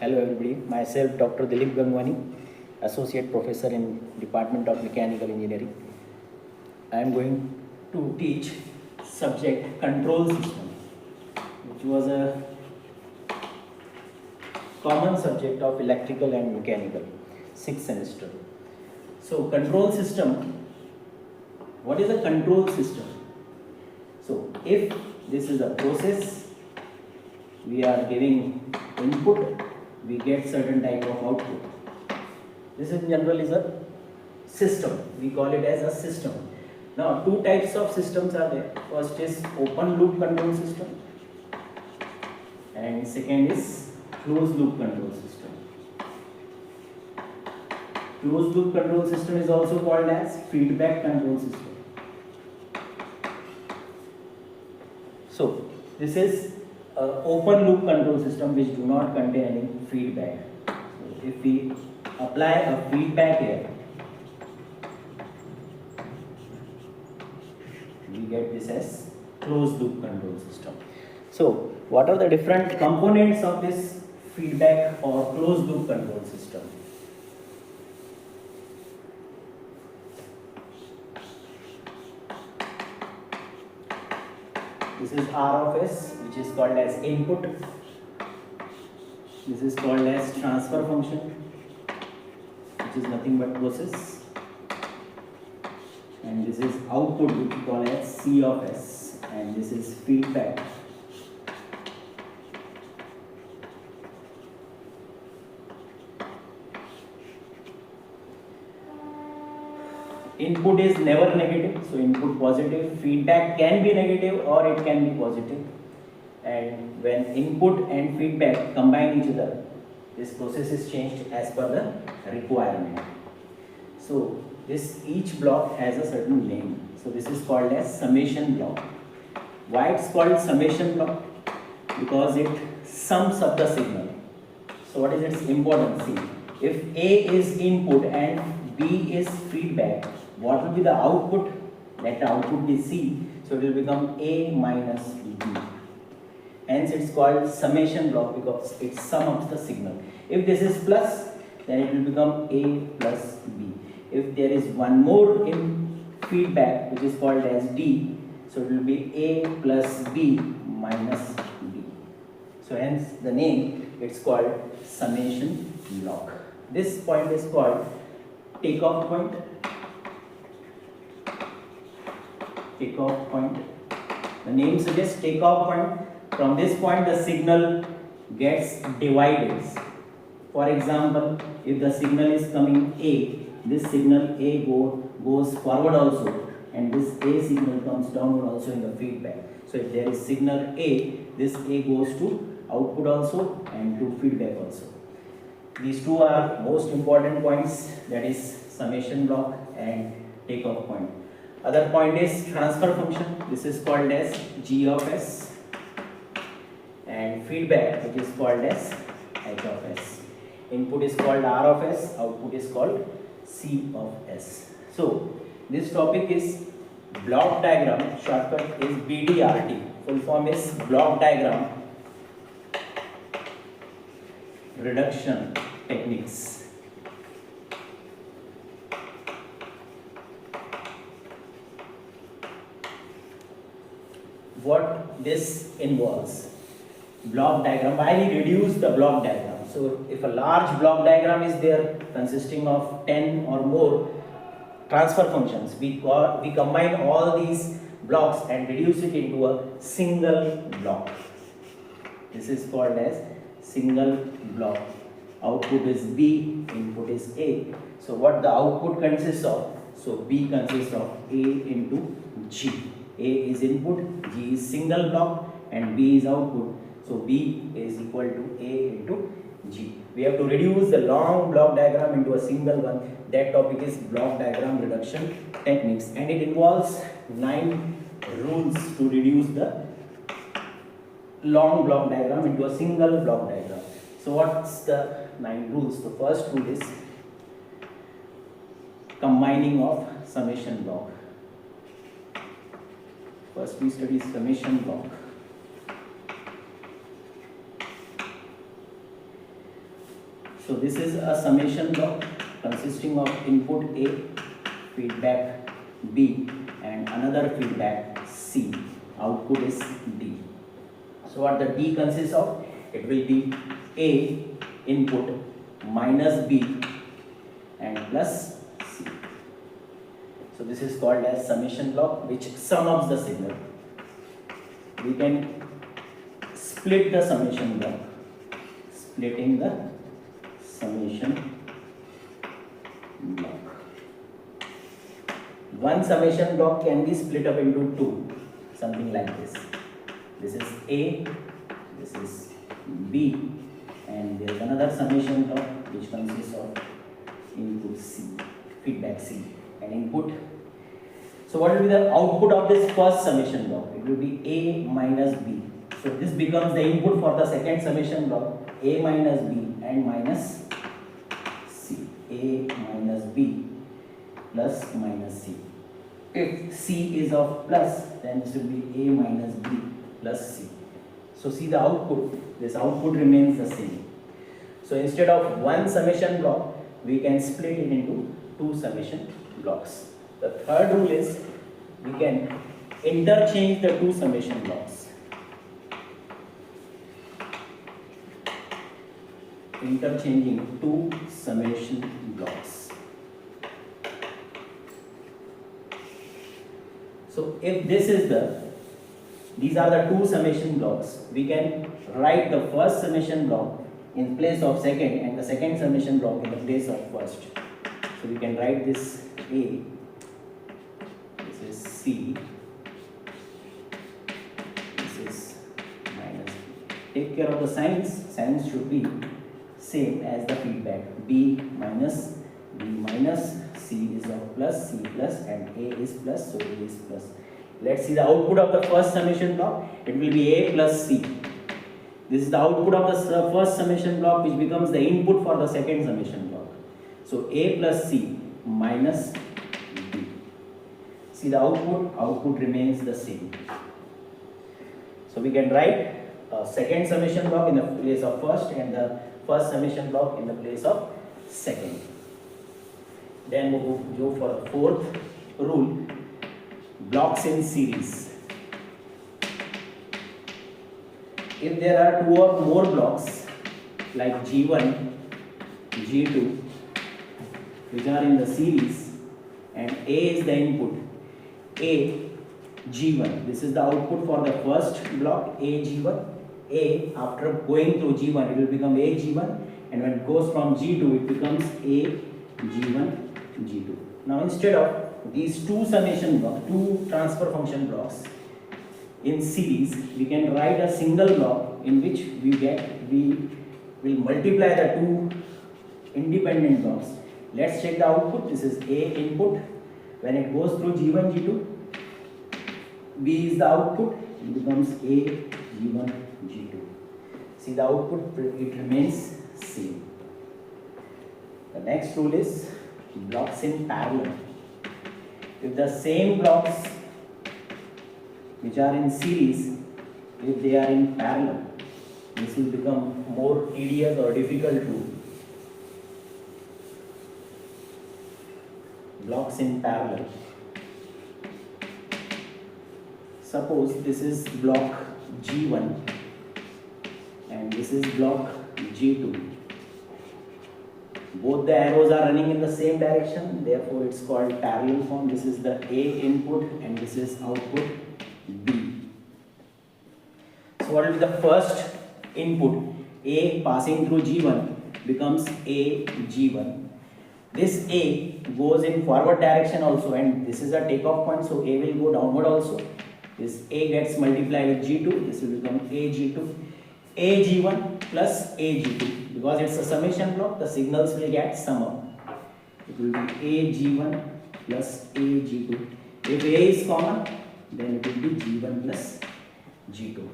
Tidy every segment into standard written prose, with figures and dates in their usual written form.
Hello everybody, myself Dr. Dilip Gangwani, Associate Professor in Department of Mechanical Engineering. I am going to teach subject control system, which was a common subject of electrical and mechanical, 6th semester. So control system, what is a control system? So if this is a process, we are giving input, we get certain type of output. This in general is a system. We call it as a system. Now, two types of systems are there. First is open loop control system, and second is closed loop control system. Closed loop control system is also called as feedback control system. So, this is open loop control system which do not contain any feedback. So if we apply a feedback here, we get this as closed loop control system. So what are the different components of this feedback or closed loop control system? This is R of S, which is called as input. This is called as transfer function, which is nothing but process. And this is output, which we call as C of S. And this is feedback. Input is never negative, so input positive. Feedback can be negative or it can be positive. And when input and feedback combine each other, this process is changed as per the requirement. So this each block has a certain name. So this is called as summation block. Why it's called summation block? Because it sums up the signal. So what is its importance? See, if A is input and B is feedback, what will be the output? Let the output be C. So it will become A minus B. Hence it's called summation block because it sums up the signal. If this is plus, then it will become A plus B. If there is one more in feedback, which is called as D, so it will be A plus B minus B. So hence the name, it's called summation block. This point is called takeoff point. Takeoff point. The name suggests takeoff point. From this point the signal gets divided. For example, if the signal is coming A, this signal A goes forward also, and this A signal comes downward also in the feedback. So if there is signal A, this A goes to output also and to feedback also. These two are most important points, that is summation block and takeoff point. Other point is transfer function. This is called as G of S. And feedback, which is called as H of S. Input is called R of S, output is called C of S. So this topic is block diagram, shortcut is BDRT. Full form is block diagram reduction techniques. What this involves? Block diagram, why we reduce the block diagram? So if a large block diagram is there consisting of 10 or more transfer functions, we combine all these blocks and reduce it into a single block. This is called as single block. Output is B, input is A. So what the output consists of? So B consists of A into G. A is input, G is single block, and B is output. So B is equal to A into G. We have to reduce the long block diagram into a single one. That topic is block diagram reduction techniques, and it involves 9 rules to reduce the long block diagram into a single block diagram. So what's the 9 rules? The first rule is combining of summation block. First we study summation block. So this is a summation block consisting of input A, feedback B, and another feedback C. Output is D. So what the D consists of? It will be A input minus B and plus C. So this is called as summation block, which sum up the signal. We can split the summation block. Splitting the summation block. One summation block can be split up into two, something like this. This is A, this is B, and there is another summation block which consists of input C, feedback C, and input. So what will be the output of this first summation block? It will be A minus B. So this becomes the input for the second summation block, A minus B and minus C. A minus B plus minus C. If C is of plus, then this will be A minus B plus C. So see the output, this output remains the same. So instead of one summation block, we can split it into two summation blocks. The third rule is we can interchange the two summation blocks. Interchanging two summation blocks. So if these are the two summation blocks, we can write the first summation block in place of second and the second summation block in the place of first. So we can write this A, this is C, this is minus B. Take care of the signs. Signs should be same as the feedback. B minus, C is of plus, C plus, and A is plus, so A is plus. Let's see the output of the first summation block. It will be A plus C. This is the output of the first summation block, which becomes the input for the second summation block. So A plus C minus B. See the output remains the same. So we can write a second summation block in the place of first and the first summation block in the place of second. Then we will go for the fourth rule, blocks in series. If there are two or more blocks like G1, G2, which are in the series, and A is the input, A G1, this is the output for the first block, A G1. A, after going through G1, it will become A G1, and when it goes from G2, it becomes A G1 G2. Now instead of these two summation blocks, two transfer function blocks in series, we can write a single block in which we will multiply the two independent blocks. Let's check the output. This is A input. When it goes through G1 G2, B is the output. It becomes A G1 G2. See the output, it remains same. The next rule is blocks in parallel. If the same blocks which are in series, if they are in parallel, this will become more tedious or difficult to blocks in parallel. Suppose this is block G1 and this is block G2. Both the arrows are running in the same direction, therefore it's called parallel form. This is the A input and this is output B. So what will be the first input? A passing through G1 becomes A G1. This A goes in forward direction also, and this is a takeoff point, so A will go downward also. This A gets multiplied with G2, this will become A G2. A G1 plus A G2. Because it's a summation block, the signals will get sum up. It will be A G1 plus A G2. If A is common, then it will be G1 plus G2.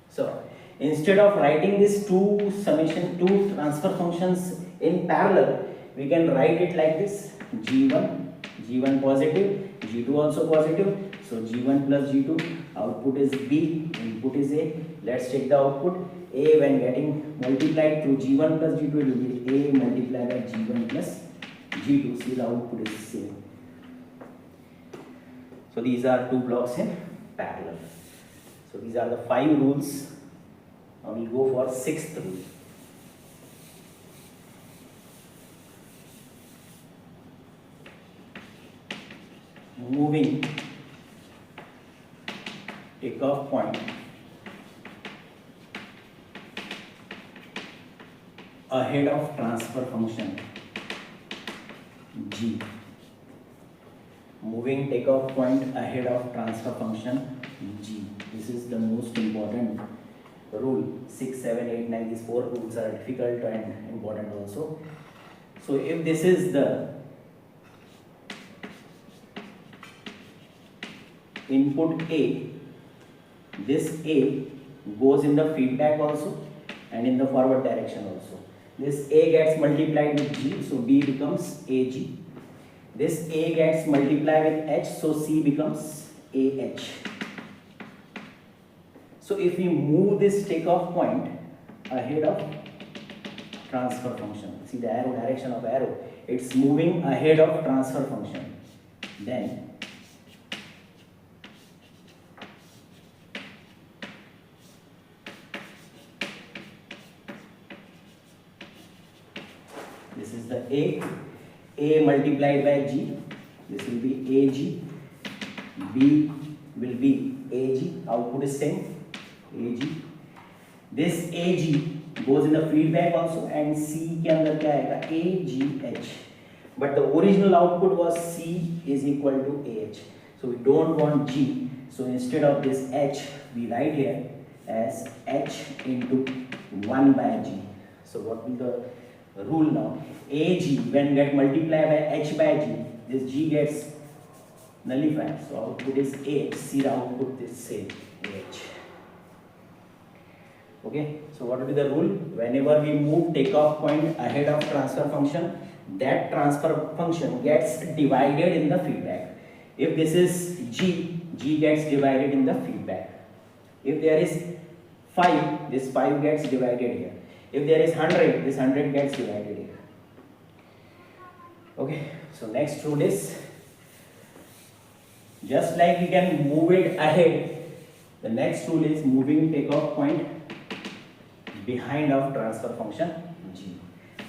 So instead of writing these two transfer functions in parallel, we can write it like this: G1 positive, G2 also positive. So G1 plus G2, output is B, input is A. Let's check the output. A when getting multiplied through G1 plus G2, it will be A multiplied by G1 plus G2. See, the output is same. So these are two blocks in parallel. So these are the 5 rules. Now we'll go for 6th rule. Moving takeoff point ahead of transfer function G. Moving takeoff point ahead of transfer function G. This is the most important rule. 6, 7, 8, 9, these 4 rules are difficult and important also. So if this is the input A, this A goes in the feedback also and in the forward direction also. This A gets multiplied with G, so B becomes AG. This A gets multiplied with H, so C becomes AH. So if we move this takeoff point ahead of transfer function, see the arrow, direction of arrow, it's moving ahead of transfer function, then this is the A multiplied by G, this will be AG, B will be AG, output is same, AG. This AG goes in the feedback also and C के अंदर क्या आएगा AGH. But the original output was C is equal to AH. So we don't want G. So instead of this H, we write here as H into 1 by G. So what will the rule now? AG when get multiplied by H by G, this G gets nullified. So output is AH. See the output is same AH. Okay. So what will be the rule? Whenever we move takeoff point ahead of transfer function, that transfer function gets divided in the feedback. If this is G, G gets divided in the feedback. If there is 5, this 5 gets divided here. If there is 100, this 100 gets divided here. Okay, so next rule is, just like we can move it ahead, the next rule is moving takeoff point behind of transfer function G.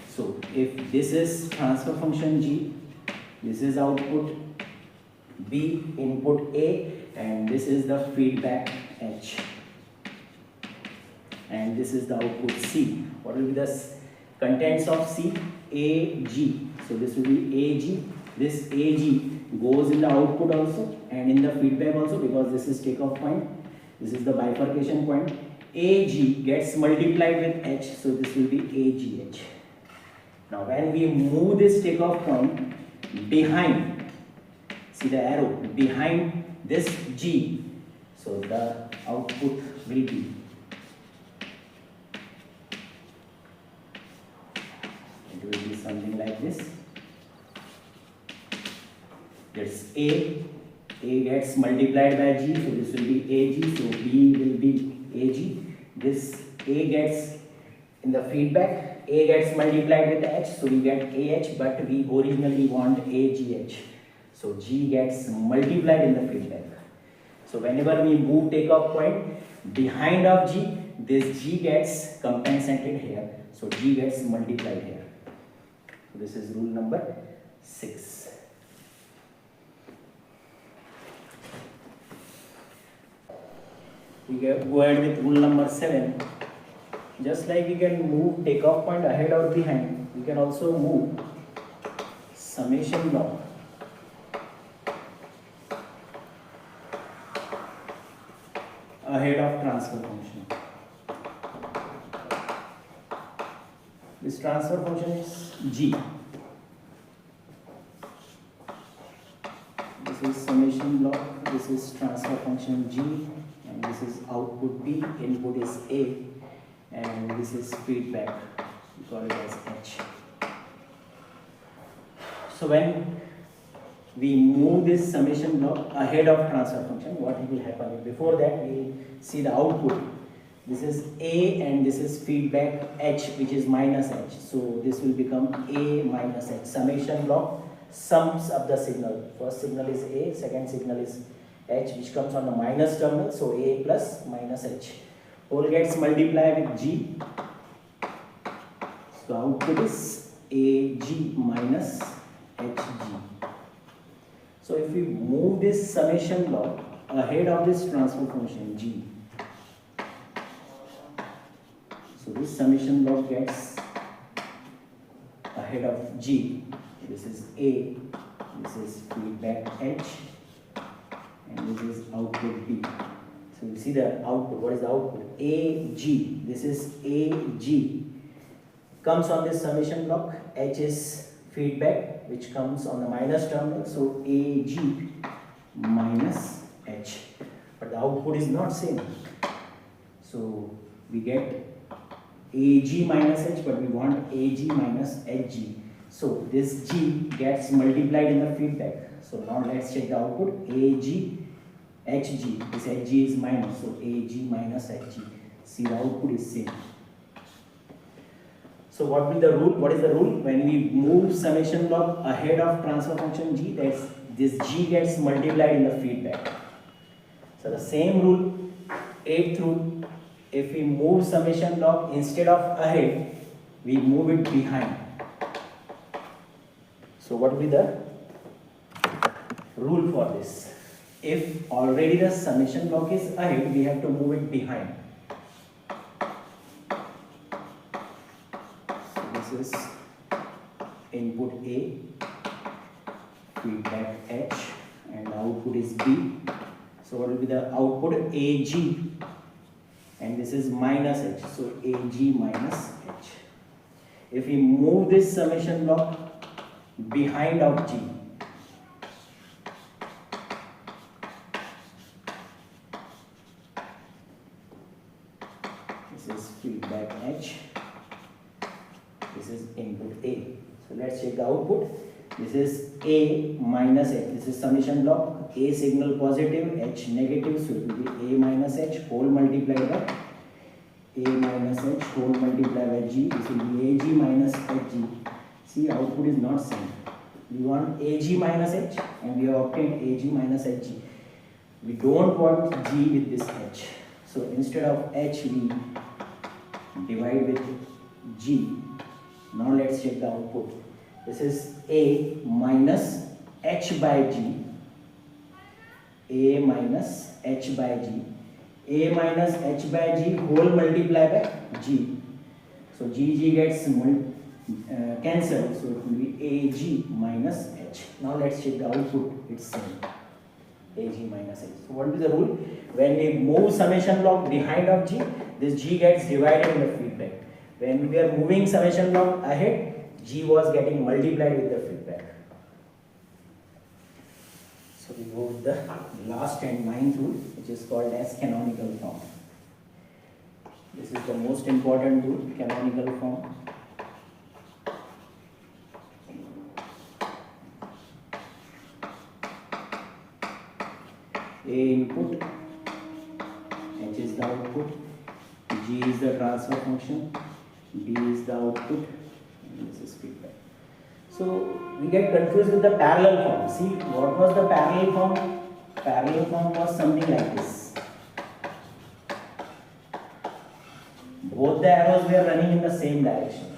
So if this is transfer function G, this is output B, input A, and this is the feedback H, and this is the output C. What will be the contents of C? AG. So this will be AG. This AG goes in the output also and in the feedback also, because this is takeoff point. This is the bifurcation point. AG gets multiplied with H, so this will be AGH. Now when we move this takeoff point behind, see the arrow, behind this G, so the output will be, it will be something like this. That's A gets multiplied by G, so this will be AG, so B will be AG. This A gets in the feedback, A gets multiplied with H, so we get AH, but we originally want AGH. So G gets multiplied in the feedback. So whenever we move takeoff point behind of G, this G gets compensated here. So G gets multiplied here. So this is rule number 6. We go ahead with rule number 7. Just like we can move takeoff point ahead or behind, we can also move summation block ahead of transfer function. This transfer function is G. This is summation block, this is transfer function G, and this is output B, input is A, and this is feedback, we call it as H. So when we move this summation block ahead of transfer function, what will happen? Before that, we see the output. This is A and this is feedback H, which is minus H. So this will become A minus H. Summation block sums up the signal. First signal is A, second signal is H, which comes on the minus terminal. So A plus minus H. Whole gets multiplied with G. So output is AG minus HG. So if we move this summation block ahead of this transfer function G, so this summation block gets ahead of G. This is A, this is feedback H, and this is output B. So you see the output. What is the output? AG. This is AG. Comes on this summation block. H is feedback, which comes on the minus terminal. So AG minus H. But the output is not same. So we get AG minus H, but we want AG minus HG. So this G gets multiplied in the feedback. So now let's check the output. AG HG. This HG is minus. So AG minus HG. See, the output is same. So what will the rule? What is the rule? When we move summation block ahead of transfer function G, that's this G gets multiplied in the feedback. So the same rule, 8th rule, if we move summation block instead of ahead, we move it behind. So what will be the rule for this? If already the summation block is ahead, we have to move it behind. So this is input A, feedback H, and output is B. So what will be the output? AG, and this is minus H. So AG minus H. If we move this summation block behind of G, this is feedback H, this is input A. So let's check the output. This is A minus H. This is summation block. A signal positive, H negative. So it will be A minus H whole multiplied by A minus H whole multiplied by G. This will be AG minus HG. See, output is not same. We want AG minus H and we have obtained AG minus HG. We don't want G with this H. So instead of H, we divide with G. Now let's check the output. This is A minus H by G. A minus H by G. A minus H by G whole multiplied by G. So G gets cancelled. So it will be AG minus H. Now let's check the output. It's same. AG minus H. So what will be the rule? When we move summation block behind of G, this G gets divided in the feedback. When we are moving summation block ahead, G was getting multiplied with the feedback. So we go with the last and 9th rule, which is called as canonical form. This is the most important rule, canonical form. A input, H is the output, G is the transfer function, B is the output, and this is feedback. So we get confused with the parallel form. See, what was the parallel form? Parallel form was something like this. Both the arrows were running in the same direction.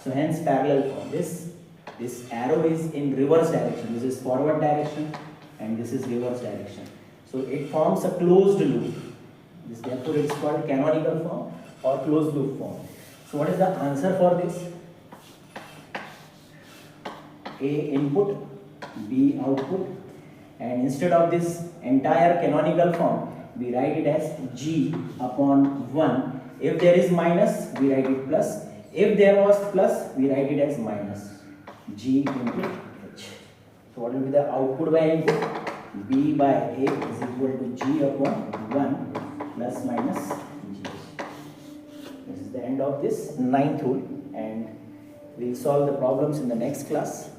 So hence parallel form. This arrow is in reverse direction. This is forward direction and this is reverse direction. So it forms a closed loop. Therefore it is called canonical form or closed loop form. So what is the answer for this? A input, B output, and instead of this entire canonical form, we write it as G upon 1. If there is minus, we write it plus. If there was plus, we write it as minus. G into H. So what will be the output by input? B by A is equal to G upon 1 plus minus G. This is the end of this 9th rule, and we'll solve the problems in the next class.